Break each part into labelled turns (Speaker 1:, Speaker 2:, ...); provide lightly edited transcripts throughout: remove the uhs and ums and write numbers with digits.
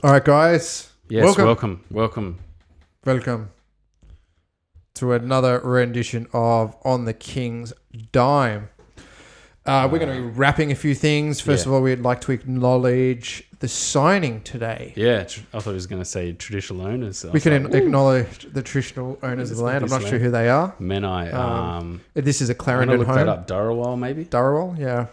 Speaker 1: All right, guys.
Speaker 2: Yes, welcome.
Speaker 1: Welcome to another rendition of On the King's Dime. We're going to be wrapping a few things. First of all, we'd like to acknowledge the signing today.
Speaker 2: Yeah, I thought he was going to say traditional owners.
Speaker 1: We can acknowledge the traditional owners of the land. I'm not sure who they are.
Speaker 2: Menai.
Speaker 1: This is a
Speaker 2: I'm
Speaker 1: Clarendon
Speaker 2: look
Speaker 1: home.
Speaker 2: that up. Darawal, maybe?
Speaker 1: Darawal, yeah.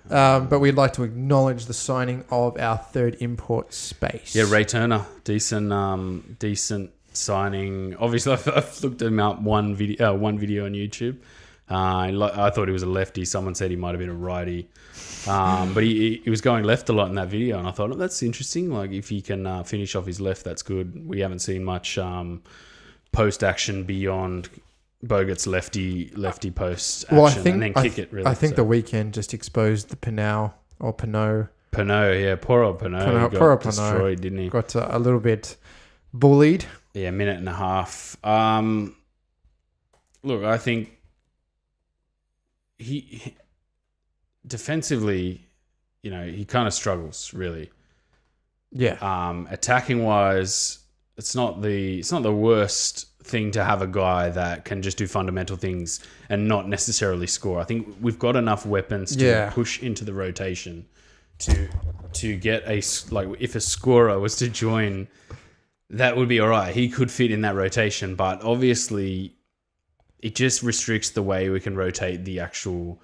Speaker 1: But we'd like to acknowledge the signing of our third import space.
Speaker 2: Yeah, Ray Turner. Decent signing. Obviously, I've looked him up one video on YouTube. I thought he was a lefty. Someone said he might have been a righty. But he was going left a lot in that video, and I thought, that's interesting. Like, if he can finish off his left, that's good. We haven't seen much post action beyond Bogut's lefty post action, and then kick it. Really,
Speaker 1: I think the weekend just exposed the Pinot.
Speaker 2: Pinot, yeah, poor old Pinot.
Speaker 1: Poor old
Speaker 2: destroyed, didn't he?
Speaker 1: Got a little bit bullied.
Speaker 2: Yeah, minute and a half. Look, I think he defensively, he kind of struggles really.
Speaker 1: Yeah.
Speaker 2: Attacking wise, it's not the worst thing to have a guy that can just do fundamental things and not necessarily score. I think we've got enough weapons to push into the rotation to get if a scorer was to join, that would be all right. He could fit in that rotation, but obviously it just restricts the way we can rotate the actual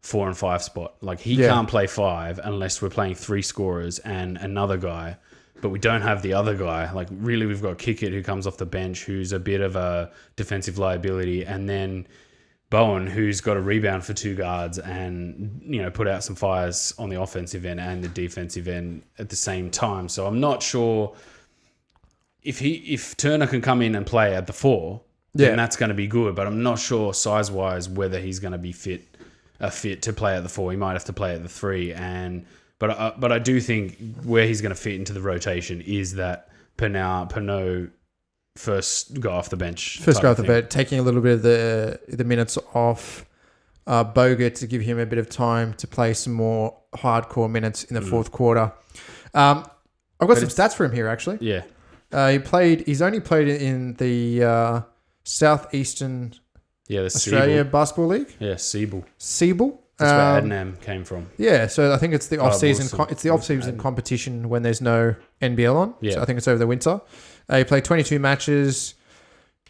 Speaker 2: 4 and 5 spot. Like, he can't play 5 unless we're playing 3 scorers and another guy. But we don't have the other guy. Like, really, we've got Kickett, who comes off the bench, who's a bit of a defensive liability, and then Bowen, who's got a rebound for 2 guards and, put out some fires on the offensive end and the defensive end at the same time. So I'm not sure if Turner can come in and play at the 4, then that's going to be good. But I'm not sure size-wise whether he's going to be fit to play at the 4. He might have to play at the 3, But I do think where he's going to fit into the rotation is that Pinot first go off the bench.
Speaker 1: First go off the bench, taking a little bit of the minutes off Bogut to give him a bit of time to play some more hardcore minutes in the fourth quarter. I've got some stats for him here, actually.
Speaker 2: Yeah.
Speaker 1: He's only played in the Southeastern Australia Basketball League.
Speaker 2: Yeah, Siebel.
Speaker 1: That's
Speaker 2: where Adnam came from.
Speaker 1: Yeah, so I think it's the off-season. It's the off-season competition when there's no NBL on.
Speaker 2: Yeah.
Speaker 1: So I think it's over the winter. He played 22 matches,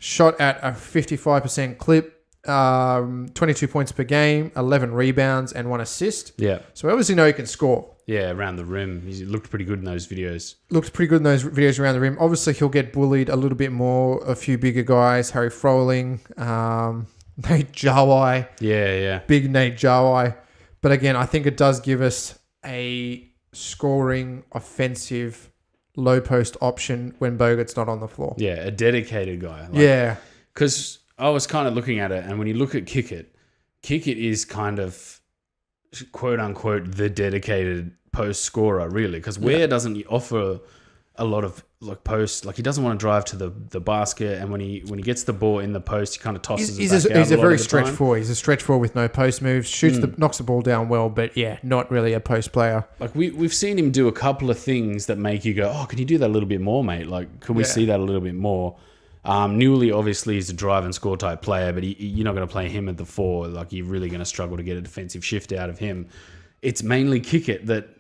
Speaker 1: shot at a 55% clip, 22 points per game, 11 rebounds, and 1 assist.
Speaker 2: Yeah.
Speaker 1: So we obviously know he can score.
Speaker 2: Yeah, around the rim. He looked pretty good in those videos.
Speaker 1: Around the rim. Obviously, he'll get bullied a little bit more. A few bigger guys, Harry Froling, Nate Jawai.
Speaker 2: Yeah.
Speaker 1: Big Nate Jawai. But again, I think it does give us a scoring, offensive, low post option when Bogut's not on the floor.
Speaker 2: Yeah, a dedicated guy. Because I was kind of looking at it, and when you look at Kickett is kind of, quote unquote, the dedicated post scorer, really. Because Ware doesn't offer a lot of post, he doesn't want to drive to the basket, and when he gets the ball in the post, he kind of tosses it back out.
Speaker 1: He's a very stretch forward. He's a stretch forward with no post moves. Knocks the ball down well, but not really a post player.
Speaker 2: We've seen him do a couple of things that make you go, oh, can you do that a little bit more, mate? Can we see that a little bit more? Newley obviously is a drive and score type player, but you're not going to play him at the 4. You're really going to struggle to get a defensive shift out of him. It's mainly Kickett that.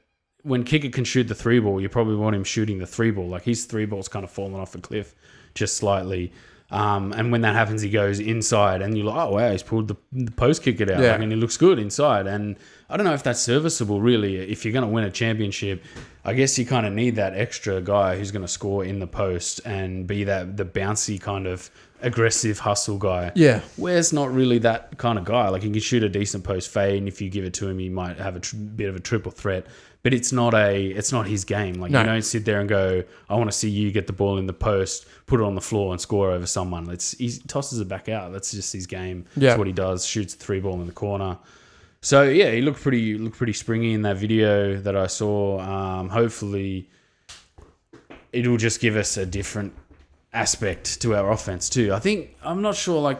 Speaker 2: When Kickett can shoot the 3 ball, you probably want him shooting the 3 ball. His 3 ball's kind of fallen off a cliff just slightly. And when that happens, he goes inside, and you're like, oh, wow, he's pulled the post Kickett out.
Speaker 1: Yeah.
Speaker 2: And he looks good inside. And I don't know if that's serviceable, really. If you're going to win a championship, I guess you kind of need that extra guy who's going to score in the post and be the bouncy kind of aggressive hustle guy.
Speaker 1: Yeah.
Speaker 2: Ware's not really that kind of guy. He can shoot a decent post fade, and if you give it to him, he might have a bit of a triple threat. But it's not his game. You don't sit there and go, I want to see you get the ball in the post, put it on the floor and score over someone. He tosses it back out. That's just his game. Yeah. That's what he does. Shoots the 3 ball in the corner. So yeah, he looked pretty springy in that video that I saw. Hopefully it'll just give us a different aspect to our offense too. I'm not sure,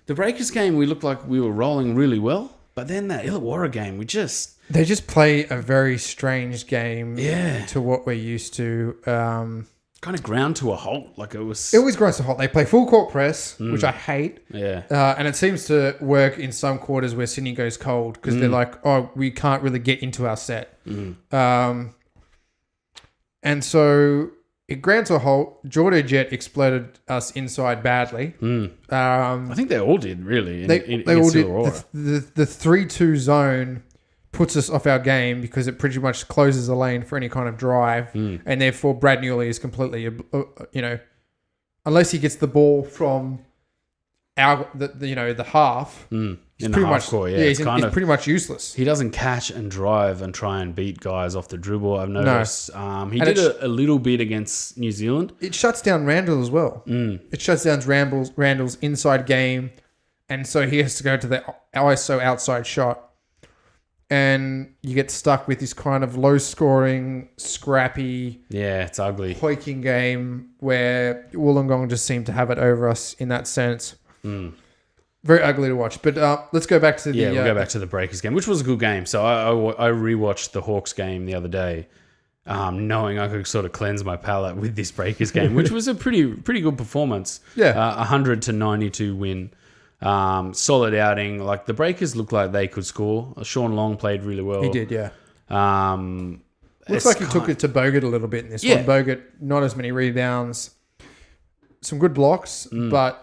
Speaker 2: the Breakers game, we looked like we were rolling really well. But then that Illawarra game,
Speaker 1: they just play a very strange game
Speaker 2: Yeah.
Speaker 1: to what we're used to.
Speaker 2: kind of ground to a halt. Like it was
Speaker 1: grinds to a halt. They play full court press, which I hate.
Speaker 2: Yeah.
Speaker 1: And it seems to work in some quarters where Sydney goes cold because they're like, oh, we can't really get into our set. And so it ground to a halt. Jordo Jet exploded us inside badly.
Speaker 2: I think they all did, really.
Speaker 1: They all did. The 3-2 zone puts us off our game because it pretty much closes the lane for any kind of drive. And therefore, Brad Newley is completely, unless he gets the ball from the half.
Speaker 2: In the half court,
Speaker 1: he's pretty much useless.
Speaker 2: He doesn't catch and drive and try and beat guys off the dribble. I've noticed. He did a little bit against New Zealand.
Speaker 1: It shuts down Randall as well. It shuts down Randall's inside game, and so he has to go to the ISO outside shot, and you get stuck with this kind of low-scoring, scrappy,
Speaker 2: it's ugly
Speaker 1: hoiking game where Wollongong just seemed to have it over us in that sense. Very ugly to watch. But let's go back to
Speaker 2: we'll go back to the Breakers game, which was a good game. So I rewatched the Hawks game the other day, knowing I could sort of cleanse my palate with this Breakers game, which was a pretty good performance. 100-92 win. Solid outing. Like the Breakers looked like they could score. Sean Long played really well.
Speaker 1: He did, yeah. Looks like he took it to Bogut a little bit in this one. Bogut, not as many rebounds. Some good blocks, but...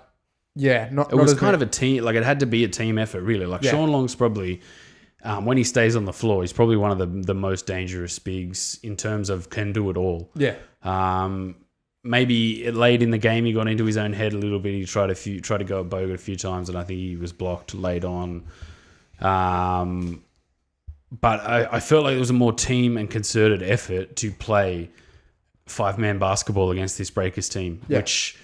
Speaker 1: Yeah,
Speaker 2: it was kind of a team. Like it had to be a team effort, really. Like Sean Long's probably, when he stays on the floor, he's probably one of the most dangerous bigs in terms of can do it all.
Speaker 1: Yeah.
Speaker 2: Maybe late in the game he got into his own head a little bit. He tried to go at Bogut a few times, and I think he was blocked late on. But I felt like it was a more team and concerted effort to play 5-man basketball against this Breakers team, which.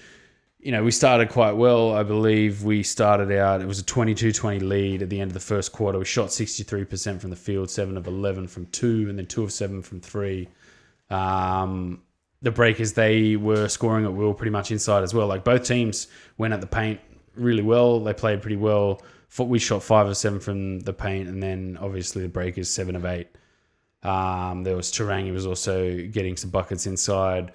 Speaker 2: We started quite well. I believe we started out, it was a 22-20 lead at the end of the first quarter. We shot 63% from the field, 7 of 11 from 2, and then 2 of 7 from 3. The Breakers, they were scoring at will pretty much inside as well. Like both teams went at the paint really well. They played pretty well. We shot 5 of 7 from the paint, and then obviously the Breakers 7 of 8. There was Tarangi was also getting some buckets inside.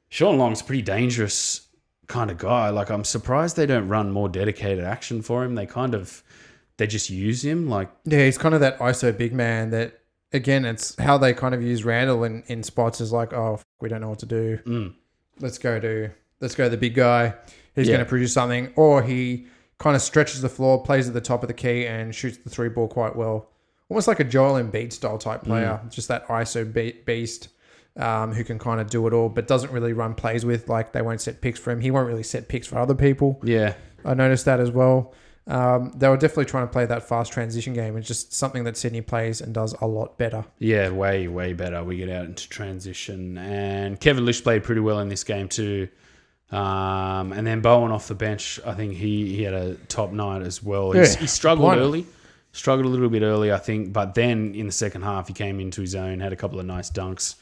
Speaker 2: Sean Long's pretty dangerous kind of guy. Like I'm surprised they don't run more dedicated action for him. They just use him. Like
Speaker 1: he's kind of that ISO big man that again, it's how they kind of use Randall in spots is like, oh, we don't know what to do. Let's go the big guy. He's going to produce something, or he kind of stretches the floor, plays at the top of the key, and shoots the 3 ball quite well. Almost like a Joel Embiid style type player, just that ISO beast. Who can kind of do it all, but doesn't really run plays with, like they won't set picks for him. He won't really set picks for other people. Yeah. I noticed that as well. They were definitely trying to play that fast transition game. It's just something that Sydney plays and does a lot better. Yeah,
Speaker 2: way, way better. We get out into transition. And Kevin Lish played pretty well in this game too. And then Bowen off the bench, I think he had a top night as well. He struggled early. Struggled a little bit early, I think. But then in the second half, he came into his own, had a couple of nice dunks.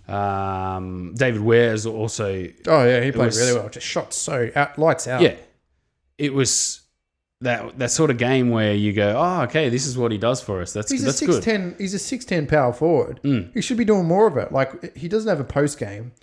Speaker 2: David Ware is also...
Speaker 1: Oh, yeah, he played really well. Just shot lights out.
Speaker 2: Yeah. It was that sort of game where you go, oh, okay, this is what he does for us. That's good.
Speaker 1: He's a 6'10" power forward. He should be doing more of it. Like, he doesn't have a post game,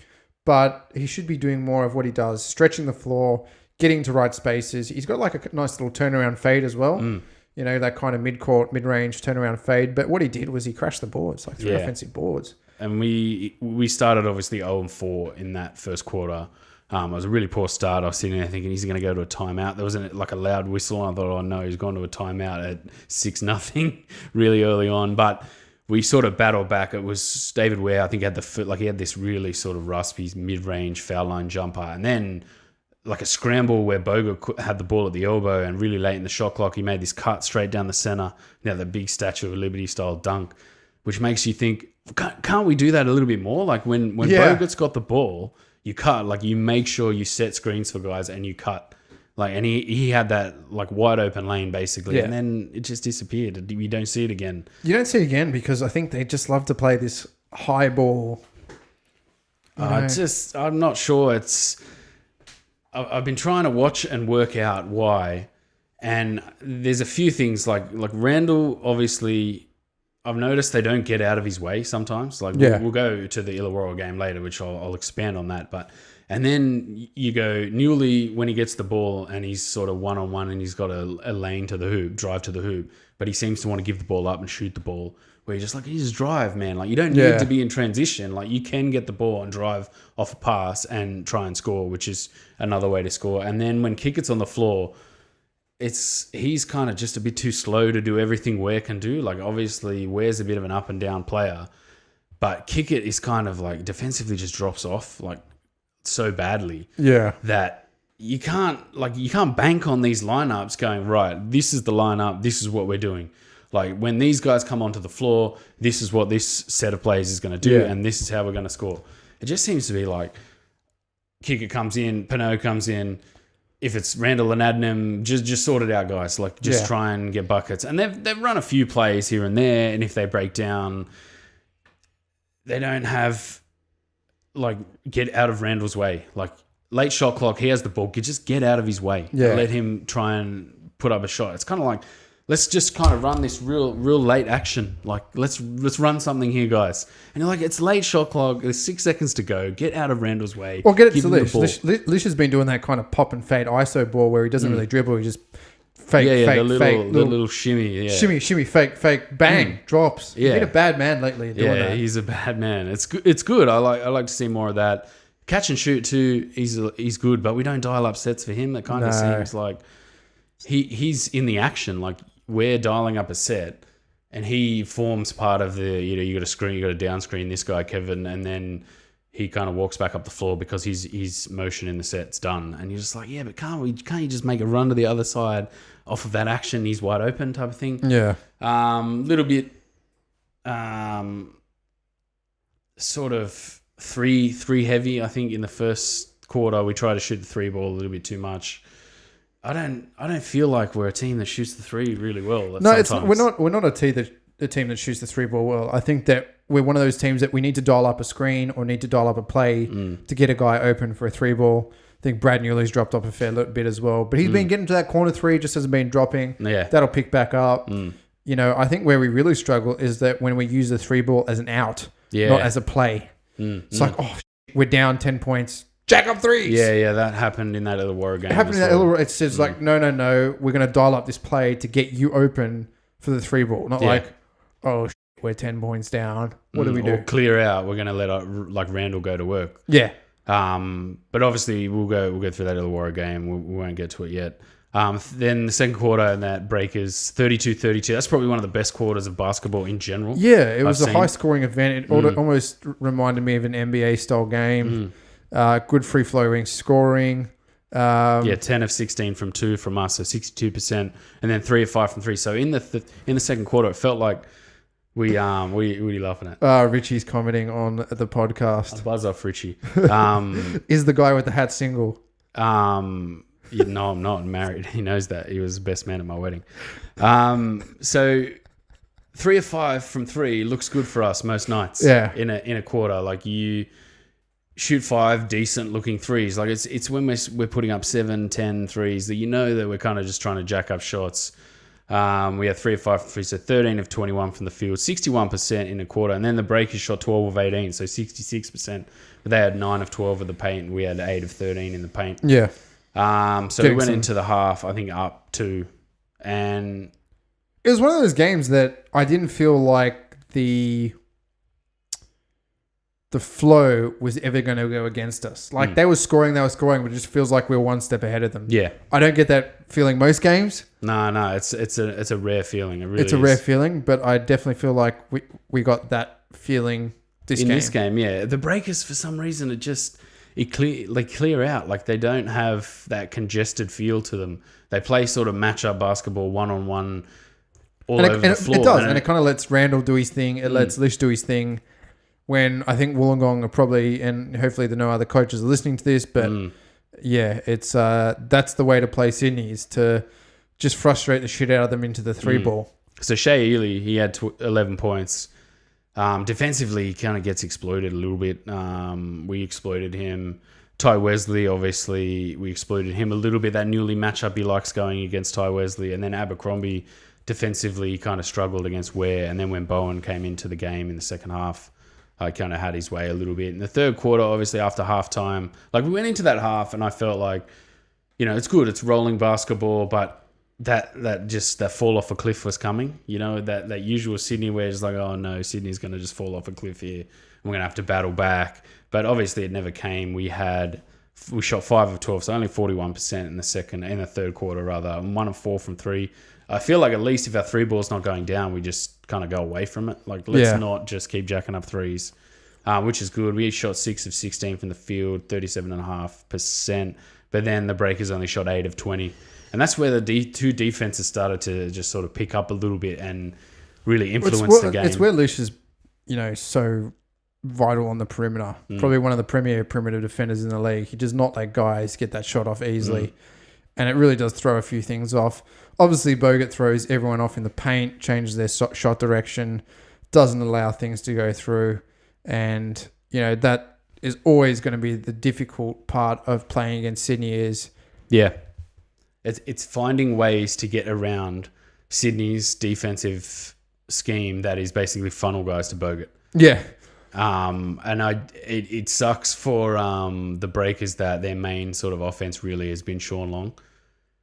Speaker 1: but he should be doing more of what he does, stretching the floor, getting to right spaces. He's got like a nice little turnaround fade as well. That kind of mid-court, mid-range turnaround fade. But what he did was he crashed the boards, like 3 offensive boards.
Speaker 2: And we started obviously 0-4 in that first quarter. It was a really poor start. I was sitting there thinking he's going to go to a timeout. There wasn't like a loud whistle. And I thought, oh no, he's gone to a timeout at 6-0 really early on. But we sort of battled back. It was David Ware, I think, he had this really sort of raspy mid-range foul line jumper. And then like a scramble where Bogut had the ball at the elbow and really late in the shot clock, he made this cut straight down the center. Now the big Statue of Liberty style dunk, which makes you think, can't we do that a little bit more? Like when Bogut's got the ball, you cut. Like you make sure you set screens for guys and you cut. Like and he had that like wide open lane basically, and then it just disappeared. You don't see it again.
Speaker 1: You don't see it again because I think they just love to play this high ball.
Speaker 2: I'm not sure. I've been trying to watch and work out why. And there's a few things like Randall, obviously, I've noticed they don't get out of his way sometimes. Like we'll go to the Illawarra game later, which I'll expand on that. And then you go Newley when he gets the ball and he's sort of one-on-one and he's got a lane to the hoop, drive to the hoop, but he seems to want to give the ball up and shoot the ball. Where you're just like, you just drive, man. Like you don't need to be in transition. Like you can get the ball and drive off a pass and try and score, which is another way to score. And then when Kickett's on the floor, he's kind of just a bit too slow to do everything Ware can do. Like obviously Ware's a bit of an up and down player, but Kickett is kind of like defensively just drops off like so badly that you can't bank on these lineups going, right, this is the lineup, this is what we're doing. Like when these guys come onto the floor, this is what this set of players is going to do, and this is how we're going to score. It just seems to be like Kicker comes in, Pinot comes in. If it's Randall and Adnam, just sort it out, guys. Like just try and get buckets. And they've run a few plays here and there, and if they break down, they don't have like get out of Randall's way. Like late shot clock, he has the ball. Just get out of his way. Yeah. Let him try and put up a shot. It's kind of like, let's just kind of run this real late action. Like let's run something here, guys. And you're like, it's late shot clock. There's 6 seconds to go. Get out of Randall's way.
Speaker 1: Well, get it to Lish. Lish has been doing that kind of pop and fade ISO ball where he doesn't really dribble. He just fake,
Speaker 2: the little shimmy. Yeah.
Speaker 1: Shimmy, fake, bang, drops. Yeah. He's been a bad man lately doing that.
Speaker 2: He's a bad man. It's good. I like to see more of that. Catch and shoot too. He's good, but we don't dial up sets for him. It kind of seems like he's in the action. Like we're dialing up a set and he forms part of the, you got a screen, you got to down screen this guy, Kevin, and then he kind of walks back up the floor because his motion in the set's done. And you're just like, yeah, but can't you just make a run to the other side off of that action? He's wide open type of thing.
Speaker 1: Yeah.
Speaker 2: Little bit sort of three heavy, I think, in the first quarter. We try to shoot the three ball a little bit too much. I don't feel like we're a team that shoots the three really well.
Speaker 1: No, we're not a team that shoots the three ball well. I think that we're one of those teams that we need to dial up a screen or need to dial up a play to get a guy open for a three ball. I think Brad Newley's dropped off a fair little bit as well, but he's been getting to that corner three, just hasn't been dropping. Yeah, that'll pick back up. I think where we really struggle is that when we use the three ball as an out, not as a play. It's like, we're down 10 points. Jack up threes.
Speaker 2: Yeah, that happened in that Illawarra game.
Speaker 1: It happened in that Illawarra. It says like, no, we're going to dial up this play to get you open for the three ball. Not like, we're 10 points down. What do we do?
Speaker 2: Or clear out. We're going to let Randall go to work.
Speaker 1: Yeah.
Speaker 2: But obviously we'll go through that Illawarra game. We won't get to it yet. Then the second quarter and that break is 32-32. That's probably one of the best quarters of basketball in general.
Speaker 1: Yeah, it was a high-scoring event. It almost reminded me of an NBA-style game. Good free-flowing scoring.
Speaker 2: 10 of 16 from 2 from us, so 62%, and then 3 of 5 from 3. So in the second quarter, it felt like what are you laughing at?
Speaker 1: Richie's commenting on the podcast.
Speaker 2: A buzz off, Richie.
Speaker 1: Is the guy with the hat single?
Speaker 2: No, I'm not. I'm married. He knows that. He was the best man at my wedding. So 3 of 5 from 3 looks good for us most nights.
Speaker 1: Yeah.
Speaker 2: In a quarter, like you shoot 5 decent looking threes. Like it's when we're putting up 7, 10 threes that that we're kind of just trying to jack up shots. We had 3 of 5 from 3, so 13 of 21 from the field, 61% in a quarter, and then the Breakers shot 12 of 18, so 66%. But they had 9 of 12 of the paint, and we had 8 of 13 in the paint.
Speaker 1: Yeah.
Speaker 2: So we went into the half, I think, up 2, and
Speaker 1: it was one of those games that I didn't feel like the flow was ever going to go against us. Like they were scoring, but it just feels like we were one step ahead of them.
Speaker 2: Yeah.
Speaker 1: I don't get that feeling most games.
Speaker 2: No, it's a rare feeling. It really
Speaker 1: it's a rare feeling, but I definitely feel like we got that feeling
Speaker 2: in this game. Yeah. The Breakers, for some reason, they clear out. Like they don't have that congested feel to them. They play sort of match-up basketball one-on-one over the floor.
Speaker 1: It does, and it kind of lets Randall do his thing. It lets Lish do his thing. When I think Wollongong are probably, and hopefully no other coaches are listening to this, but it's that's the way to play Sydney, is to just frustrate the shit out of them into the three ball.
Speaker 2: So Shea Ely, he had 11 points. Defensively, he kind of gets exploited a little bit. We exploited him. Ty Wesley, obviously, we exploited him a little bit. That newly matchup he likes going against Ty Wesley. And then Abercrombie defensively kind of struggled against Ware. And then when Bowen came into the game in the second half, kind of had his way a little bit. In the third quarter, obviously, after halftime, like we went into that half and I felt like, it's good. It's rolling basketball, but that fall off a cliff was coming. That usual Sydney where it's like, oh no, Sydney's going to just fall off a cliff here. We're going to have to battle back. But obviously it never came. We shot 5 of 12, so only 41% in the third quarter rather, and 1 of 4 from 3. I feel like at least if our 3 ball's not going down, we just kind of go away from it. Like, let's not just keep jacking up threes, which is good. We shot 6 of 16 from the field, 37.5%. But then the Breakers only shot 8 of 20. And that's where the two defenses started to just sort of pick up a little bit and really influence the game.
Speaker 1: It's where Lish is, so vital on the perimeter. Probably one of the premier perimeter defenders in the league. He does not let guys get that shot off easily. And it really does throw a few things off. Obviously, Bogut throws everyone off in the paint, changes their shot direction, doesn't allow things to go through. And, that is always going to be the difficult part of playing against Sydney is...
Speaker 2: Yeah. It's finding ways to get around Sydney's defensive scheme that is basically funnel guys to Bogut.
Speaker 1: Yeah.
Speaker 2: And it sucks for the Breakers that their main sort of offense really has been Sean Long.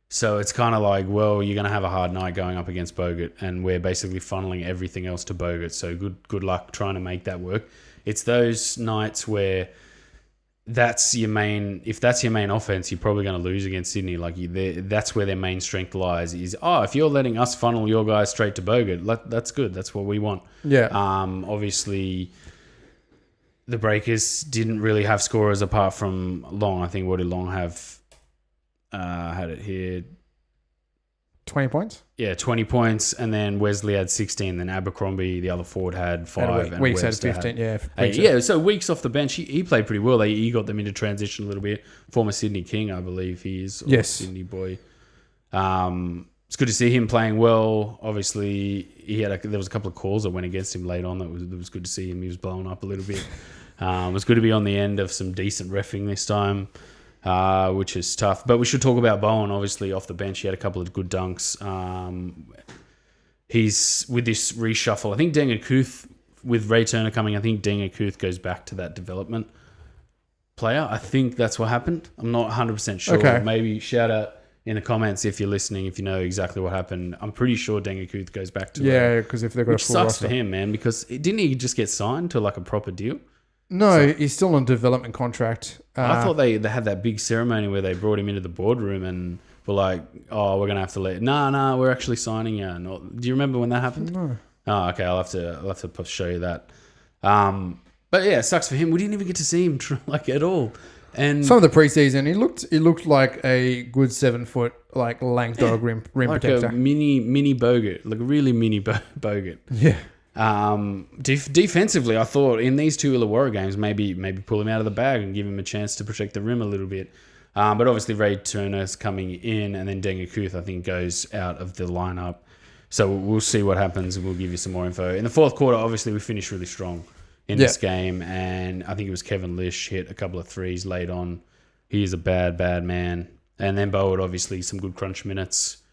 Speaker 2: So it's kind of like, well, you're going to have a hard night going up against Bogut, and we're basically funneling everything else to Bogut. So good luck trying to make that work. It's those nights where if that's your main offense, you're probably going to lose against Sydney. Like that's where their main strength lies. Is if you're letting us funnel your guys straight to Bogut, that's good. That's what we want.
Speaker 1: Yeah.
Speaker 2: Obviously, the Breakers didn't really have scorers apart from Long. I think what did Long have? Had it here.
Speaker 1: 20 points?
Speaker 2: Yeah, 20 points. And then Wesley had 16. Then Abercrombie, the other forward, had 5.
Speaker 1: And Weeks had 15, yeah.
Speaker 2: So Weeks off the bench, he played pretty well. He got them into transition a little bit. Former Sydney King, I believe he is.
Speaker 1: Yes.
Speaker 2: Sydney boy. It's good to see him playing well. Obviously, there was a couple of calls that went against him late on. That was good to see him. He was blowing up a little bit. It was good to be on the end of some decent reffing this time. Which is tough. But we should talk about Bowen, obviously, off the bench. He had a couple of good dunks. He's with this reshuffle. I think Denga Kuth, with Ray Turner coming, I think Denga Kuth goes back to that development player. I think that's what happened. I'm not 100% sure.
Speaker 1: Okay.
Speaker 2: Maybe shout out in the comments if you're listening, if you know exactly what happened. I'm pretty sure Denga Kuth goes back to
Speaker 1: because if they've got
Speaker 2: which
Speaker 1: a full
Speaker 2: sucks
Speaker 1: roster.
Speaker 2: for him, man, because didn't he just get signed to like a proper deal?
Speaker 1: No, he's still on development contract.
Speaker 2: I thought they had that big ceremony where they brought him into the boardroom and were like, "Oh, we're gonna have to let." No, we're actually signing you. Do you remember when that happened?
Speaker 1: No.
Speaker 2: Oh, okay. I'll have to show you that. But yeah, it sucks for him. We didn't even get to see him like at all. And
Speaker 1: some of the preseason, he looked like a good 7 foot like lank dog rim
Speaker 2: like
Speaker 1: protector,
Speaker 2: a mini Bogut, like a really mini Bogut.
Speaker 1: Yeah.
Speaker 2: Defensively, I thought in these 2 Illawarra games, maybe pull him out of the bag and give him a chance to protect the rim a little bit. But obviously Ray Turner's coming in, and then Denga Kuth, I think, goes out of the lineup. So we'll see what happens, and we'll give you some more info. In the fourth quarter, obviously, we finished really strong in this game, and I think it was Kevin Lish hit a couple of threes late on. He is a bad man. And then Bowen, obviously, some good crunch minutes.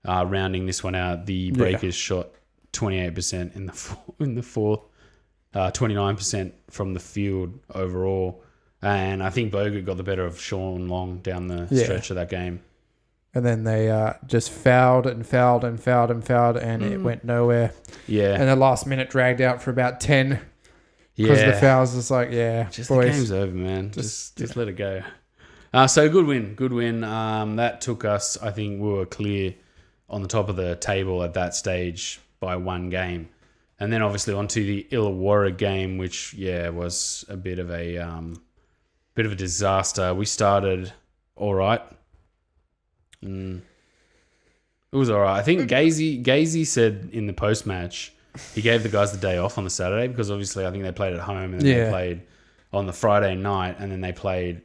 Speaker 2: Rounding this one out, the Breakers shot 28% in the fourth, 29% from the field overall, and I think Bogut got the better of Sean Long down the stretch of that game. And
Speaker 1: then they just fouled and it went nowhere.
Speaker 2: Yeah,
Speaker 1: and the last minute dragged out for about 10 because of the fouls. It's like,
Speaker 2: just
Speaker 1: boys,
Speaker 2: the game's over, man. Just let it go. So good win. That took us. I think we were clear on the top of the table at that stage by 1 game. And then obviously onto the Illawarra game, which was a bit of a disaster. We started all right. It was all right. I think Gazy said in the post match he gave the guys the day off on the Saturday because obviously I think they played at home and then they played on the Friday night and then they played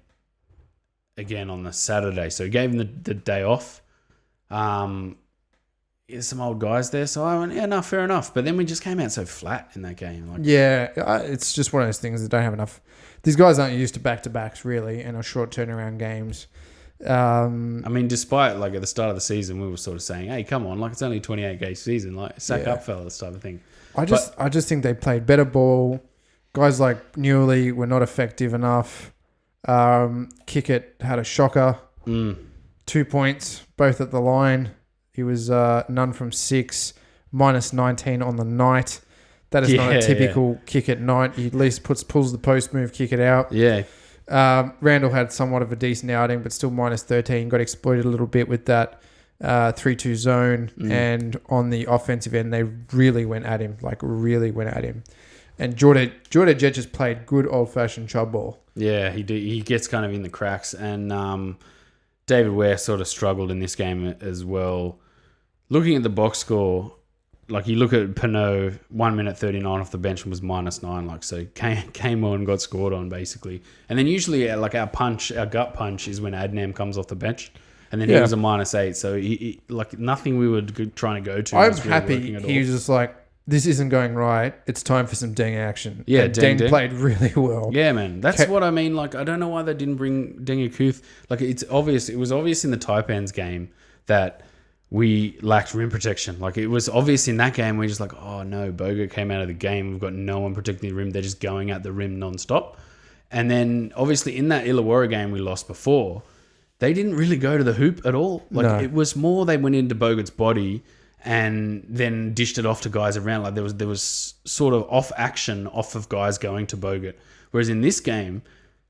Speaker 2: again on the Saturday. So he gave them the day off. There's some old guys there, so I went, fair enough. But then we just came out so flat in that game. It's just one of those things that don't have enough.
Speaker 1: these guys aren't used to back-to-backs really and short turnaround games.
Speaker 2: I mean, despite like at the start of the season, we were sort of saying, "Hey, come on, like it's only a 28-game season, like sack up, fellas," type of thing. I
Speaker 1: just think they played better ball. Guys like Newley were not effective enough. Kickett had a shocker. 2 points, both at the line. He was none from 6, minus 19 on the night. That is not a typical Kickett night. He at least pulls the post move, kick it out.
Speaker 2: Yeah.
Speaker 1: Randall had somewhat of a decent outing, but still minus 13. Got exploited a little bit with that 3-2 zone. And on the offensive end, they really went at him. And Jordan Jet just played good old-fashioned chub ball.
Speaker 2: Yeah, he gets kind of in the cracks. And David Ware sort of struggled in this game as well. Looking at the box score, like you look at Pinot, 1 minute 39 off the bench and was minus 9. Like, so came on, got scored on basically. And then usually like our gut punch is when Adnam comes off the bench. And then he was a minus 8. So he like nothing we were trying to go to.
Speaker 1: I'm happy he was just like, this isn't going right. It's time for some Deng action. Yeah, and Deng played really well.
Speaker 2: Yeah, man. That's what I mean. Like, I don't know why they didn't bring Deng Akuth. Like, it's obvious. It was obvious in the Taipans game that we lacked rim protection. Like, it was obvious in that game. We're just like, oh, no, Bogut came out of the game. We've got no one protecting the rim. They're just going at the rim nonstop. And then, obviously, in that Illawarra game we lost before, they didn't really go to the hoop at all. Like, it was more they went into Bogut's body and then dished it off to guys around. Like there was sort of off action off of guys going to Bogut. Whereas in this game,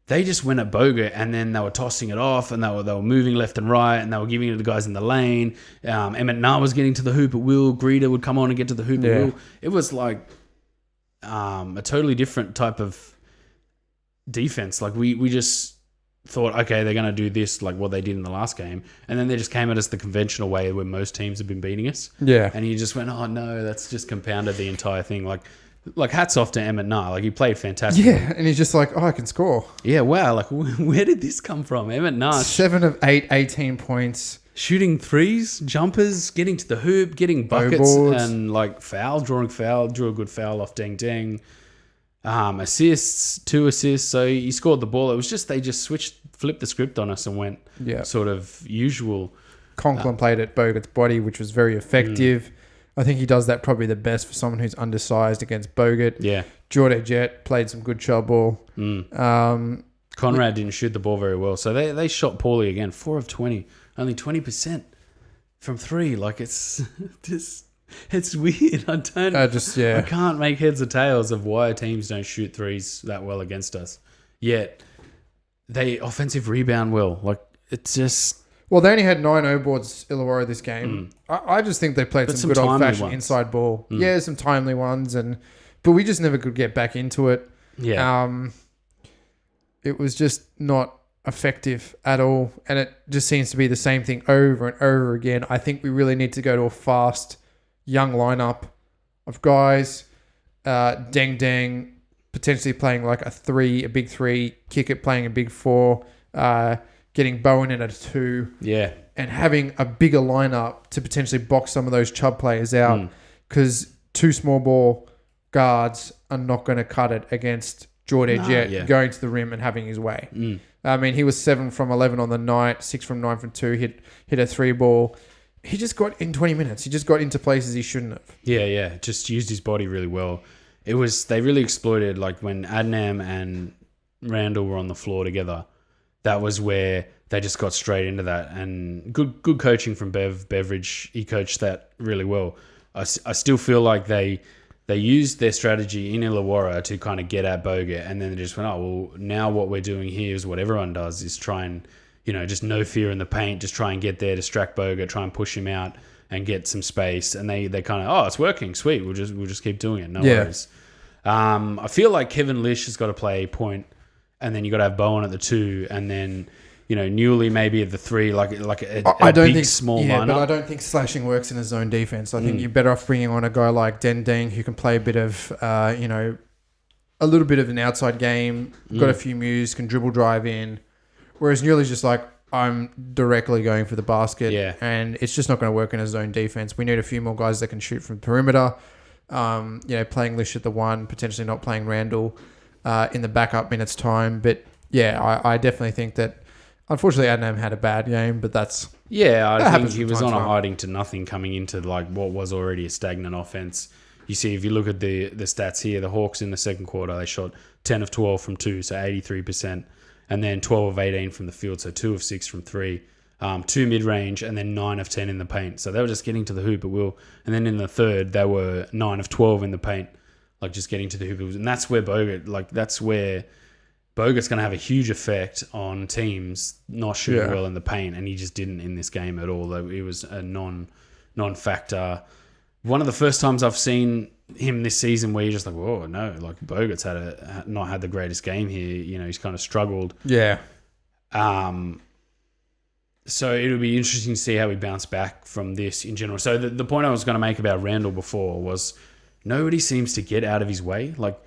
Speaker 2: they just went at Bogut and then they were tossing it off and they were moving left and right and they were giving it to guys in the lane. Emmett Nah was getting to the hoop at will. Greeter would come on and get to the hoop at will. It was like a totally different type of defense. Like we just thought, okay, they're going to do this like what they did in the last game. And then they just came at us the conventional way where most teams have been beating us. Yeah. And you just went, oh no, that's just compounded the entire thing. Like hats off to Emmett Nah. Like he played fantastic.
Speaker 1: Yeah. And he's just like, oh, I can score.
Speaker 2: Yeah. Wow. Like where did this come from? Emmett Nah.
Speaker 1: 7 of 8, 18 points.
Speaker 2: Shooting threes, jumpers, getting to the hoop, getting buckets and like drew a good foul off Deng Deng. Assists, 2 assists. So he scored the ball. It was just, they just flipped the script on us and went sort of usual.
Speaker 1: Conklin played at Bogut's body, which was very effective. I think he does that probably the best for someone who's undersized against Bogut. Yeah. Jordan Jet played some good chub ball.
Speaker 2: Conrad didn't shoot the ball very well. So they shot poorly again. 4 of 20. Only 20% from 3. Like it's just... It's weird. I can't make heads or tails of why teams don't shoot threes that well against us. Yet they offensive rebound well. Like it's just.
Speaker 1: Well, they only had 9 O-boards Illawarra this game. I just think they played some good old-fashioned inside ball. Yeah, some timely ones, but we just never could get back into it. Yeah. It was just not effective at all, and it just seems to be the same thing over and over again. I think we really need to go to a fast, young lineup of guys. Deng potentially playing like a big 3, Kickett playing a big 4, getting Bowen in at a 2. Yeah. And having a bigger lineup to potentially box some of those chub players out, because 2 small ball guards are not going to cut it against Jordan Jet going to the rim and having his way. I mean, he was 7 from 11 on the night, 6 from 9 from 2, hit a 3 ball. He just got in 20 minutes. He just got into places he shouldn't have.
Speaker 2: Yeah. Just used his body really well. They really exploited, like when Adnam and Randall were on the floor together, that was where they just got straight into that. And good coaching from Beveridge. He coached that really well. I still feel like they used their strategy in Illawarra to kind of get at Bogut, and then they just went, oh, well, now what we're doing here is what everyone does, is try and, just no fear in the paint, just try and get there, distract Bogut, try and push him out and get some space. And they kind of, oh, it's working, sweet, we'll just keep doing it, no worries. I feel like Kevin Lish has got to play point, and then you got to have Bowen at the 2, and then Newley maybe at the 3, like a big small lineup.
Speaker 1: But I don't think slashing works in a zone defense. I think you're better off bringing on a guy like Deng who can play a bit of a little bit of an outside game, got a few moves, can dribble drive in. Whereas Newley's just like, I'm directly going for the basket, and it's just not going to work in a zone defense. We need a few more guys that can shoot from perimeter. Playing Lish at the 1, potentially not playing Randall. in the backup minutes time. But yeah, I definitely think that unfortunately Adnam had a bad game, but that's...
Speaker 2: Yeah, I think
Speaker 1: happens
Speaker 2: he
Speaker 1: from
Speaker 2: was
Speaker 1: time
Speaker 2: on
Speaker 1: to
Speaker 2: a
Speaker 1: time.
Speaker 2: hiding to nothing coming into like what was already a stagnant offense. You see, if you look at the stats here, the Hawks in the second quarter, they shot 10 of 12 from 2, so 83%, and then 12 of 18 from the field, so 2 of 6 from 3, 2 mid-range, and then 9 of 10 in the paint. So they were just getting to the hoop at will. And then in the third, they were 9 of 12 in the paint, like just getting to the hoop. And that's where Bogut's going to have a huge effect on teams not shooting well in the paint, and he just didn't in this game at all. It was a non-factor. One of the first times I've seen him this season where you're just like, whoa, no, like Bogut's not had the greatest game here. You know, he's kind of struggled.
Speaker 1: Yeah.
Speaker 2: So it'll be interesting to see how he bounced back from this in general. So the point I was going to make about Randall before was nobody seems to get out of his way. Like,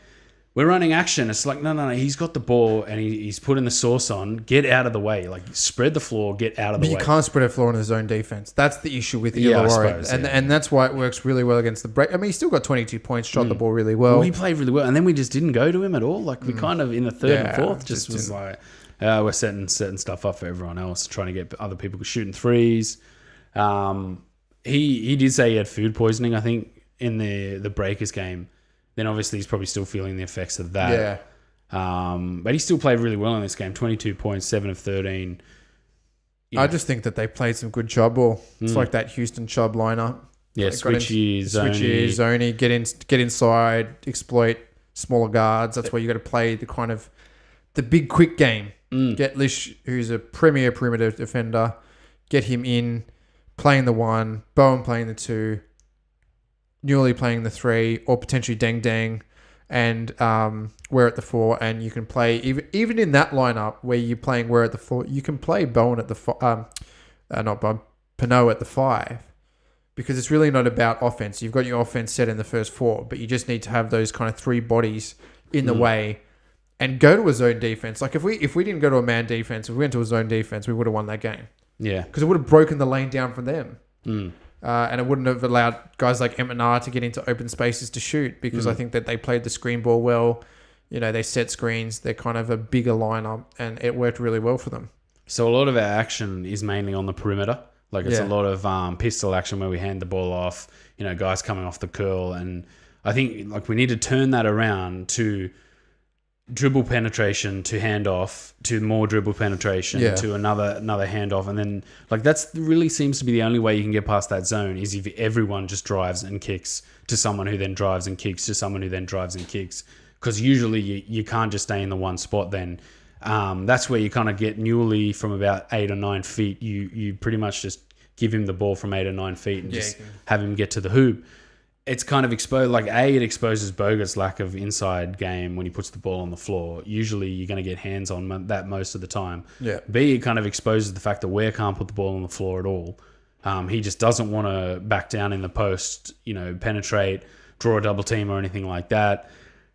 Speaker 2: we're running action. It's like, no. He's got the ball and he's putting the sauce on. Get out of the way. Like, spread the floor. Get out of the way.
Speaker 1: But you can't spread a floor in his own defense. That's the issue with
Speaker 2: Yeah, I
Speaker 1: Illawarra.
Speaker 2: suppose,
Speaker 1: And that's why it works really well against the break. I mean, he still got 22 points, shot the ball really well.
Speaker 2: Well, he played really well. And then we just didn't go to him at all. Like, we kind of, in the third and fourth, just was like, we're setting stuff up for everyone else, trying to get other people shooting threes. He did say he had food poisoning, I think, in the Breakers game. Then obviously he's probably still feeling the effects of that.
Speaker 1: Yeah.
Speaker 2: But he still played really well in this game. 22 points, 7 of 13.
Speaker 1: I just think that they played some good Chubb ball. It's like that Houston Chubb lineup.
Speaker 2: Yeah, switchy,
Speaker 1: zony, get inside, exploit smaller guards. That's where you got to play the kind of the big quick game. Get Lish, who's a premier perimeter defender, get him in, playing the 1, Bowen playing the 2, Newley playing the 3, or potentially Deng, and we're at the 4, and you can play even in that lineup where you're playing we're at the 4, you can play Bowen at the not Bowen, Pinot at the 5, because it's really not about offense. You've got your offense set in the first 4, but you just need to have those kind of 3 bodies in the way and go to a zone defense. Like if we didn't go to a man defense, if we went to a zone defense, we would have won that game.
Speaker 2: Yeah,
Speaker 1: because it would have broken the lane down for them. And it wouldn't have allowed guys like Eminar to get into open spaces to shoot, because I think that they played the screen ball well. You know, they set screens. They're kind of a bigger lineup, and it worked really well for them.
Speaker 2: So a lot of our action is mainly on the perimeter. Like it's a lot of pistol action where we hand the ball off, you know, guys coming off the curl. And I think like we need to turn that around to dribble penetration, to handoff, to more dribble penetration, to another handoff, and then like that's really seems to be the only way you can get past that zone is if everyone just drives and kicks to someone who then drives and kicks to someone who then drives and kicks, because usually you can't just stay in the one spot. Then that's where you kind of get Newley from about 8 or 9 feet. You pretty much just give him the ball from 8 or 9 feet and just have him get to the hoop. It's kind of exposed, like it exposes Bogut's lack of inside game when he puts the ball on the floor. Usually you're going to get hands on that most of the time.
Speaker 1: Yeah.
Speaker 2: B, it kind of exposes the fact that Ware can't put the ball on the floor at all. He just doesn't want to back down in the post, you know, penetrate, draw a double team or anything like that.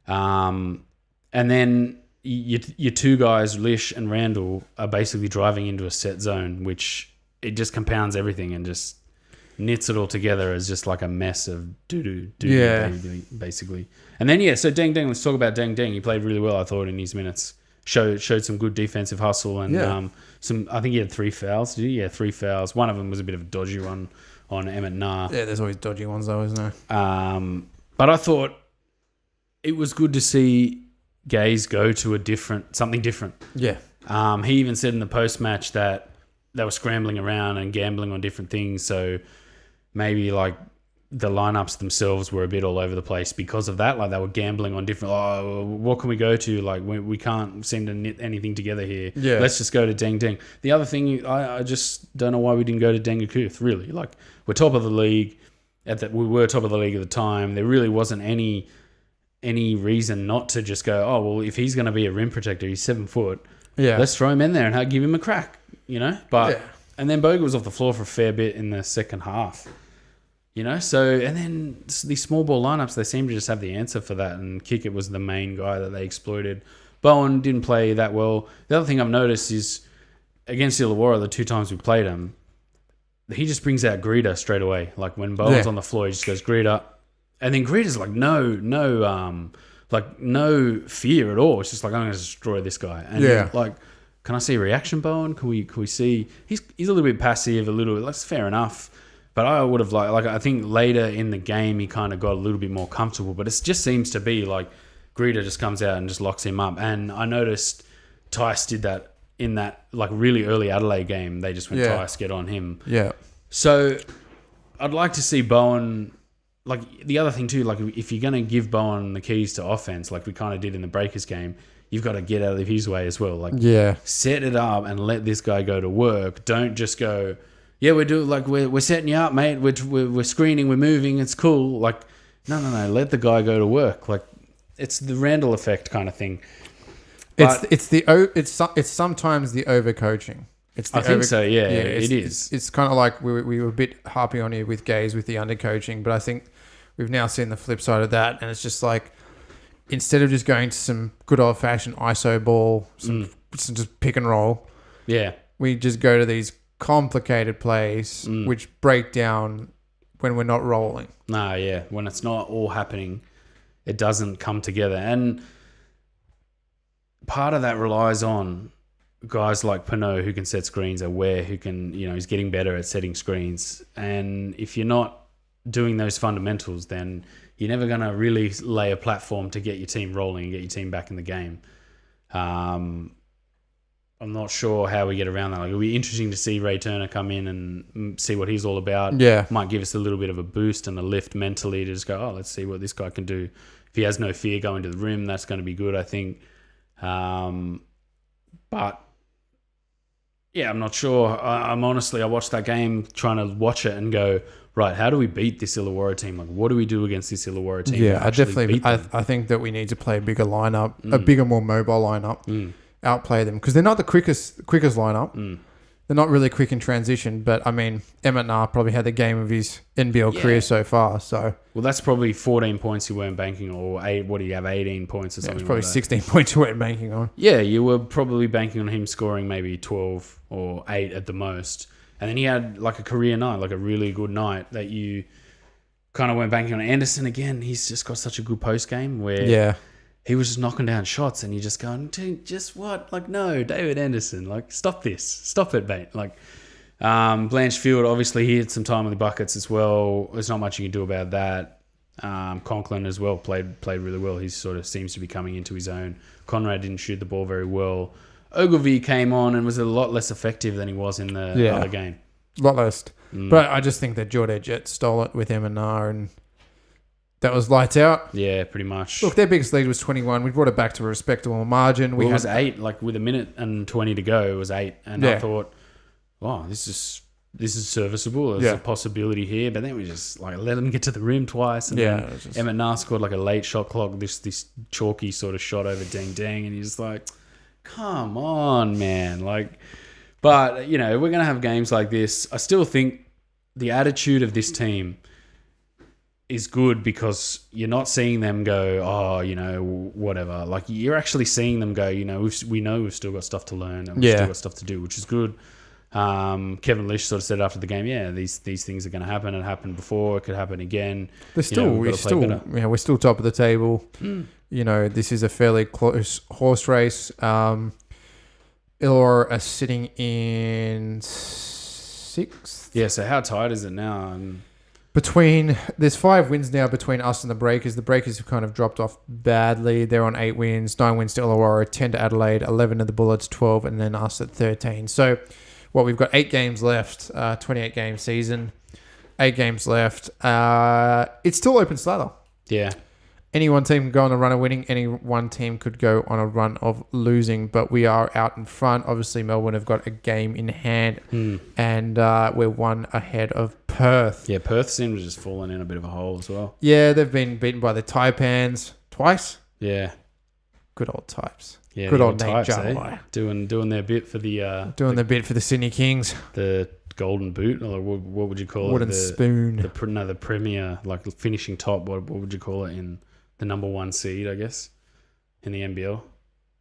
Speaker 2: And then your 2 guys, Lish and Randall, are basically driving into a set zone, which it just compounds everything and just knits it all together as just like a mess of doo-doo, basically. And then, so Deng, let's talk about Deng. He played really well, I thought, in his minutes. Showed some good defensive hustle and I think he had 3 fouls. Did he? Yeah, 3 fouls. One of them was a bit of a dodgy one on Emmett Nah.
Speaker 1: Yeah, there's always dodgy ones though, isn't there?
Speaker 2: But I thought it was good to see Gaze go to something different.
Speaker 1: Yeah.
Speaker 2: He even said in the post-match that they were scrambling around and gambling on different things, so maybe like the lineups themselves were a bit all over the place because of that. Like they were gambling on different, what can we go to? Like we can't seem to knit anything together here.
Speaker 1: Yeah.
Speaker 2: Let's just go to Deng. The other thing, I just don't know why we didn't go to Dengakuth, really. Like we're top of the league. We were top of the league at the time. There really wasn't any reason not to just go, oh, well, if he's going to be a rim protector, he's 7 foot. Yeah. Let's throw him in there and give him a crack, you know? But and then Bogut was off the floor for a fair bit in the second half. You know, so, and then these small ball lineups, they seem to just have the answer for that, and Kickett was the main guy that they exploited. Bowen didn't play that well. The other thing I've noticed is, against Illawarra, the 2 times we played him, he just brings out Greeter straight away. Like, when Bowen's on the floor, he just goes, Greeter. And then Greeter's like, no like no fear at all. It's just like, I'm going to destroy this guy. And like, can I see a reaction, Bowen? Can we see? He's a little bit passive, a little. That's fair enough. But I would have like I think later in the game he kind of got a little bit more comfortable. But it just seems to be like Greeter just comes out and just locks him up. And I noticed Tice did that in that like really early Adelaide game. They just went Tice, get on him.
Speaker 1: Yeah.
Speaker 2: So I'd like to see Bowen. Like the other thing too, like if you're going to give Bowen the keys to offense, like we kind of did in the Breakers game, you've got to get out of his way as well. Like set it up and let this guy go to work. Don't just go, we're setting you up, mate. We're screening, we're moving. It's cool. Like no. Let the guy go to work. Like it's the Randall effect kind of thing. But
Speaker 1: It's sometimes the overcoaching.
Speaker 2: I think so. Yeah, it is.
Speaker 1: It's kind of like we were a bit harpy on you with Gaze with the undercoaching, but I think we've now seen the flip side of that, and it's just like instead of just going to some good old fashioned ISO ball, some just pick and roll, we just go to these complicated plays which break down when we're not rolling.
Speaker 2: When it's not all happening, it doesn't come together, and part of that relies on guys like Pinot who can set screens, Aware who can, he's getting better at setting screens. And if you're not doing those fundamentals, then you're never going to really lay a platform to get your team rolling and get your team back in the game. I'm not sure how we get around that. Like, it'll be interesting to see Ray Turner come in and see what he's all about.
Speaker 1: Yeah.
Speaker 2: Might give us a little bit of a boost and a lift mentally to just go, let's see what this guy can do. If he has no fear going to the rim, that's going to be good, I think. But yeah, I'm not sure. I watched that game trying to watch it and go, right, how do we beat this Illawarra team? Like, what do we do against this Illawarra team?
Speaker 1: Yeah, I think that we need to play a bigger lineup, a bigger, more mobile lineup, outplay them. Because they're not the quickest lineup. They're not really quick in transition. But, I mean, Emmett Nah probably had the game of his NBL career so far. So
Speaker 2: well, that's probably 14 points you weren't banking on, or 18 points or something
Speaker 1: it's probably
Speaker 2: like that.
Speaker 1: 16 points you weren't banking on.
Speaker 2: Yeah, you were probably banking on him scoring maybe 12 or 8 at the most. And then he had like a career night, like a really good night that you kind of weren't banking on. Anderson, again, he's just got such a good post game where he was just knocking down shots and you're just going, just what? Like, no, David Anderson, like, stop this. Stop it, mate. Like, Blanchfield, obviously, he had some time on the buckets as well. There's not much you can do about that. Conklin as well played really well. He sort of seems to be coming into his own. Conrad didn't shoot the ball very well. Ogilvy came on and was a lot less effective than he was in the other game.
Speaker 1: A lot less. But I just think that Jordan Jet stole it with him and Nah, and that was lights out.
Speaker 2: Yeah, pretty much.
Speaker 1: Look, their biggest lead was 21. We brought it back to a respectable margin.
Speaker 2: It was 8, like with a minute and 20 to go, it was 8. And I thought, wow, this is serviceable. There's a possibility here. But then we just like let them get to the rim twice. And then Emmett Nah scored like a late shot clock, this chalky sort of shot over Dang Dang. And you're just like, come on, man. Like, but, we're going to have games like this. I still think the attitude of this team is good because you're not seeing them go, whatever. Like, you're actually seeing them go, we know we've still got stuff to learn and we've still got stuff to do, which is good. Kevin Lish sort of said after the game, these things are going to happen. It happened before. It could happen again.
Speaker 1: We're still top of the table. This is a fairly close horse race. Illawarra are sitting in 6th.
Speaker 2: Yeah, so how tight is it now?
Speaker 1: There's 5 wins now between us and the Breakers. The Breakers have kind of dropped off badly. They're on 8 wins, 9 wins to Illawarra, 10 to Adelaide, 11 to the Bullets, 12, and then us at 13. So, we've got 8 games left, 28-game season, 8 games left. It's still open slather.
Speaker 2: Yeah.
Speaker 1: Any one team can go on a run of winning. Any one team could go on a run of losing. But we are out in front. Obviously, Melbourne have got a game in hand. And we're 1 ahead of Perth.
Speaker 2: Yeah, Perth seems to just fallen in a bit of a hole as well.
Speaker 1: Yeah, they've been beaten by the Taipans twice.
Speaker 2: Yeah.
Speaker 1: Good old Types.
Speaker 2: Yeah,
Speaker 1: good old
Speaker 2: Nate
Speaker 1: Jarlai.
Speaker 2: Doing their bit for the...
Speaker 1: doing their bit for the Sydney Kings.
Speaker 2: The golden boot, or what would you call
Speaker 1: Wooden
Speaker 2: it?
Speaker 1: spoon.
Speaker 2: The premier, like finishing top, what would you call it in... The number 1 seed, I guess, in the NBL.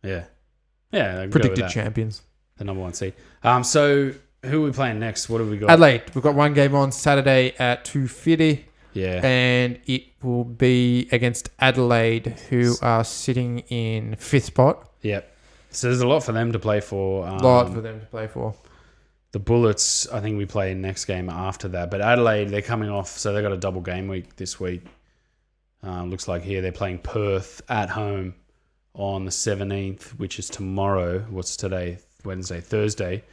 Speaker 2: Yeah. Yeah.
Speaker 1: Predicted champions.
Speaker 2: The number 1 seed. So who are we playing next? What have we got?
Speaker 1: Adelaide. We've got 1 game on Saturday at 2:50.
Speaker 2: Yeah.
Speaker 1: And it will be against Adelaide, who are sitting in 5th spot.
Speaker 2: Yep. So there's a lot for them to play for. The Bullets, I think we play next game after that. But Adelaide, they're coming off, so they've got a double game week this week. Looks like here they're playing Perth at home on the 17th, which is tomorrow. What's today? Wednesday, Thursday.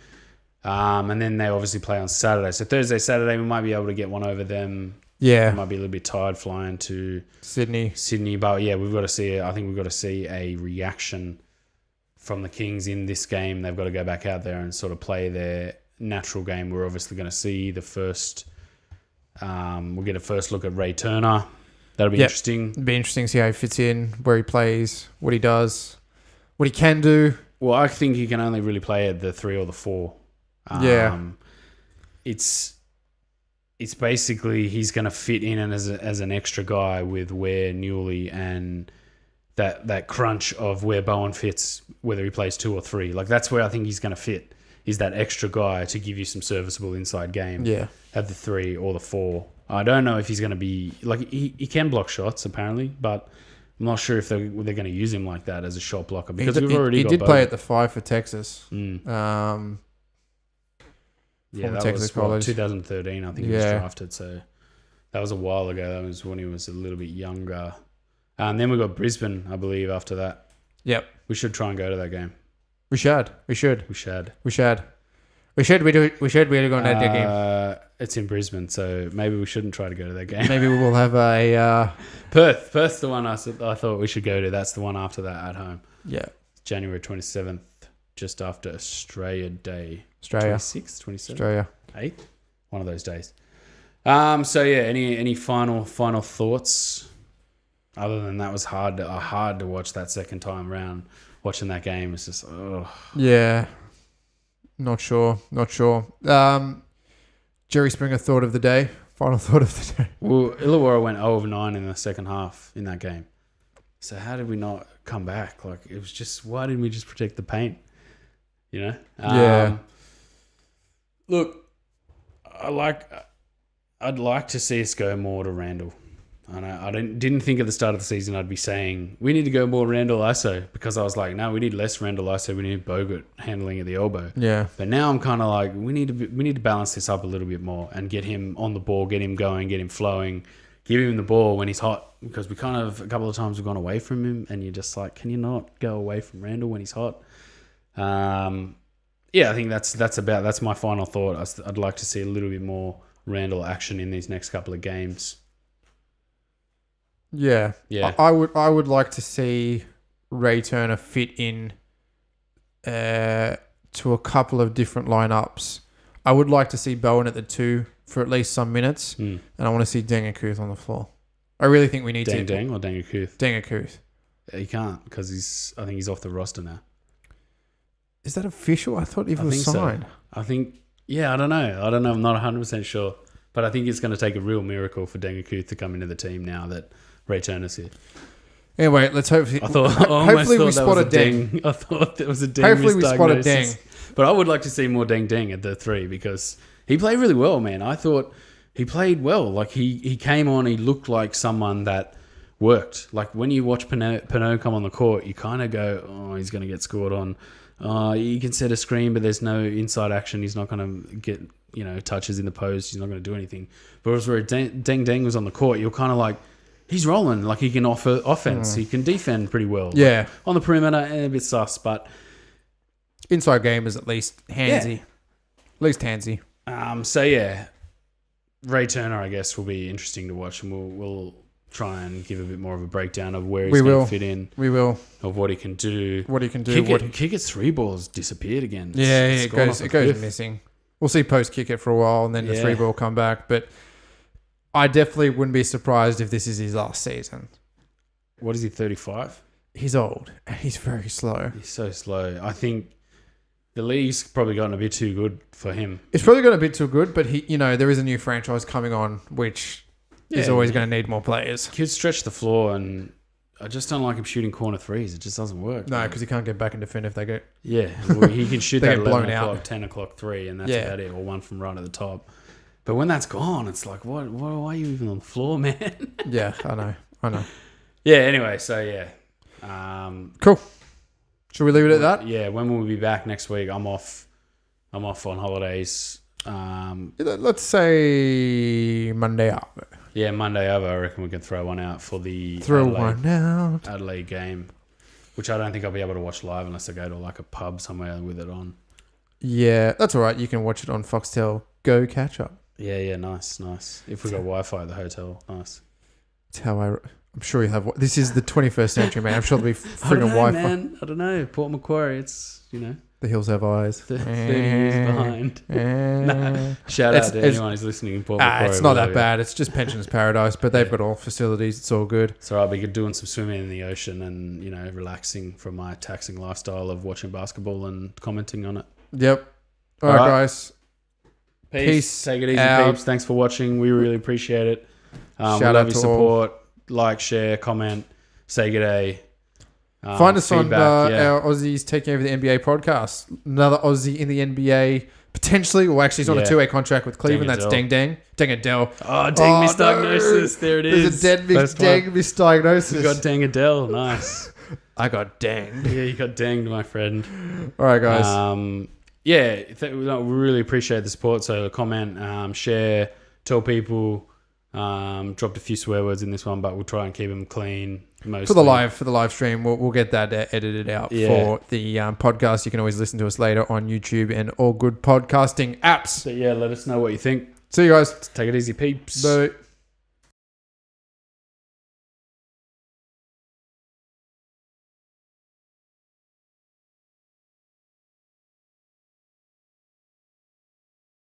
Speaker 2: And then they obviously play on Saturday. So Thursday, Saturday, we might be able to get one over them.
Speaker 1: Yeah.
Speaker 2: We might be a little bit tired flying to
Speaker 1: Sydney.
Speaker 2: But yeah, we've got to see, I think we've got to see a reaction from the Kings in this game. They've got to go back out there and sort of play their natural game. We're obviously going to see the first, we'll get a first look at Ray Turner. That'll be interesting.
Speaker 1: It'll be interesting to see how he fits in, where he plays, what he does, what he can do.
Speaker 2: Well, I think he can only really play at the 3 or the 4. It's basically he's going to fit in as an extra guy with where Newley and that crunch of where Bowen fits, whether he plays 2 or 3. Like that's where I think he's going to fit, is that extra guy to give you some serviceable inside game.
Speaker 1: Yeah.
Speaker 2: At the 3 or the 4. I don't know if he's going to be like he can block shots apparently, but I'm not sure if they're going to use him like that as a shot blocker because we've already got
Speaker 1: He did
Speaker 2: Bogut.
Speaker 1: play at the 5 for Texas.
Speaker 2: Yeah, that
Speaker 1: Texas
Speaker 2: was
Speaker 1: College.
Speaker 2: 2013, I think he was drafted. So that was a while ago. That was when he was a little bit younger. And then we got Brisbane, I believe, after that.
Speaker 1: Yep.
Speaker 2: We should try and go to that game.
Speaker 1: We should.
Speaker 2: We should go
Speaker 1: on that game.
Speaker 2: It's in Brisbane, so maybe we shouldn't try to go to that game.
Speaker 1: Maybe we will have a...
Speaker 2: Perth. Perth's the one I thought we should go to. That's the one after that at home.
Speaker 1: Yeah.
Speaker 2: January 27th, just after Australia Day.
Speaker 1: Australia.
Speaker 2: 26th, 27th?
Speaker 1: Australia.
Speaker 2: 8th? One of those days. So yeah, any final thoughts? Other than that was hard to watch that second time round. Watching that game, it's just
Speaker 1: Yeah. Not sure. Jerry Springer thought of the day. Final thought of the day.
Speaker 2: Well, Illawarra went 0 of 9 in the second half in that game. So how did we not come back? Like it was just, why didn't we just protect the paint? You know?
Speaker 1: Yeah.
Speaker 2: Look, I'd like to see us go more to Randall. And I didn't think at the start of the season I'd be saying we need to go more Randall ISO, because I was like, no, we need less Randall ISO. We need Bogut handling at the elbow.
Speaker 1: Yeah.
Speaker 2: But now I'm kind of like, we need to balance this up a little bit more and get him on the ball, get him going, get him flowing, give him the ball when he's hot, because we kind of a couple of times we've gone away from him, and you're just like, can you not go away from Randall when he's hot? Yeah, I think that's my final thought. I'd like to see a little bit more Randall action in these next couple of games.
Speaker 1: Yeah. I would like to see Ray Turner fit in to a couple of different lineups. I would like to see Bowen at the 2 for at least some minutes, and I want to see Dangakuth on the floor. I really think we need to.
Speaker 2: Dang or Dangakuth?
Speaker 1: Dangakuth.
Speaker 2: He can't, because I think he's off the roster now.
Speaker 1: Is that official? I thought he was signed.
Speaker 2: So. I think, I don't know. I'm not 100% sure. But I think it's going to take a real miracle for Dangakuth to come into the team now that Ray Turner's here.
Speaker 1: Anyway, let's hope.
Speaker 2: Hopefully we spot a ding. I thought there was a ding.
Speaker 1: Hopefully we spot a ding.
Speaker 2: But I would like to see more ding at the 3, because he played really well, man. I thought he played well. Like he came on, he looked like someone that worked. Like when you watch Pinot come on the court, you kind of go, oh, he's going to get scored on. You can set a screen, but there's no inside action. He's not going to get touches in the post. He's not going to do anything. But where Deng was on the court, you're kind of like, he's rolling. Like he can offer offense. He can defend pretty well.
Speaker 1: Yeah.
Speaker 2: Like, on the perimeter, a bit sus, but
Speaker 1: inside game is at least handsy.
Speaker 2: Yeah.
Speaker 1: At least handsy.
Speaker 2: So yeah, Ray Turner, I guess, will be interesting to watch, and we'll try and give a bit more of a breakdown of where he's going to fit in.
Speaker 1: We will.
Speaker 2: Of what he can do. Kick it 3 balls disappeared again.
Speaker 1: It goes missing. We'll see post kick it for a while, and then the 3 ball come back. But I definitely wouldn't be surprised if this is his last season.
Speaker 2: What is he, 35?
Speaker 1: He's old, and he's very slow.
Speaker 2: He's so slow. I think the league's probably gotten a bit too good for him.
Speaker 1: It's probably gotten a bit too good, but there is a new franchise coming on, which is always going to need more players.
Speaker 2: Kids stretch the floor, and I just don't like him shooting corner threes. It just doesn't work.
Speaker 1: No, because he can't get back and defend if they get...
Speaker 2: Yeah, well, he can shoot that 11 o'clock,
Speaker 1: out.
Speaker 2: 10 o'clock 3, and that's about it, or one from right at the top. But when that's gone, it's like, why are you even on the floor, man?
Speaker 1: Yeah, I know.
Speaker 2: Yeah, anyway, so yeah.
Speaker 1: Cool. Should we leave it at that?
Speaker 2: Yeah, when will we be back next week? I'm off on holidays.
Speaker 1: Let's say Monday up.
Speaker 2: Yeah, Monday over. I reckon we can throw one out for the Adelaide game, which I don't think I'll be able to watch live unless I go to like a pub somewhere with it on.
Speaker 1: Yeah, that's all right. You can watch it on Foxtel Go catch up.
Speaker 2: Yeah, nice. If we got Wi-Fi at the hotel, nice.
Speaker 1: It's how I'm sure you have. This is the 21st century, man. I'm sure there'll be friggin' Wi-Fi.
Speaker 2: Man. I don't know. Port Macquarie, it's,
Speaker 1: The hills have eyes.
Speaker 2: 30 years behind. Nah. Shout out to anyone who's listening in Port Macquarie.
Speaker 1: It's not that bad. It's just Pensioners Paradise, but they've got all facilities. It's all good.
Speaker 2: So I'll be doing some swimming in the ocean and, relaxing from my taxing lifestyle of watching basketball and commenting on it.
Speaker 1: Yep. All right, guys.
Speaker 2: Peace. Take it easy, peeps. Thanks for watching. We really appreciate it.
Speaker 1: Shout out
Speaker 2: love
Speaker 1: to
Speaker 2: your support. Like, share, comment, say g'day.
Speaker 1: Find us on our Aussies Taking Over the NBA podcast. Another Aussie in the NBA, potentially. Well, actually, he's on a 2-way contract with Cleveland. That's Deng Adele.
Speaker 2: Oh, Deng misdiagnosis. No. There it is.
Speaker 1: There's a Deng misdiagnosis.
Speaker 2: You got Deng Adele. Nice.
Speaker 1: I got danged.
Speaker 2: Yeah, you got danged, my friend.
Speaker 1: All right, guys.
Speaker 2: We really appreciate the support. So comment, share, tell people. Dropped a few swear words in this one, but we'll try and keep them clean. Mostly. For the live stream, we'll get that edited out for the podcast. You can always listen to us later on YouTube and all good podcasting apps. So let us know what you think.
Speaker 1: See you guys.
Speaker 2: Take it easy, peeps.
Speaker 1: Bye.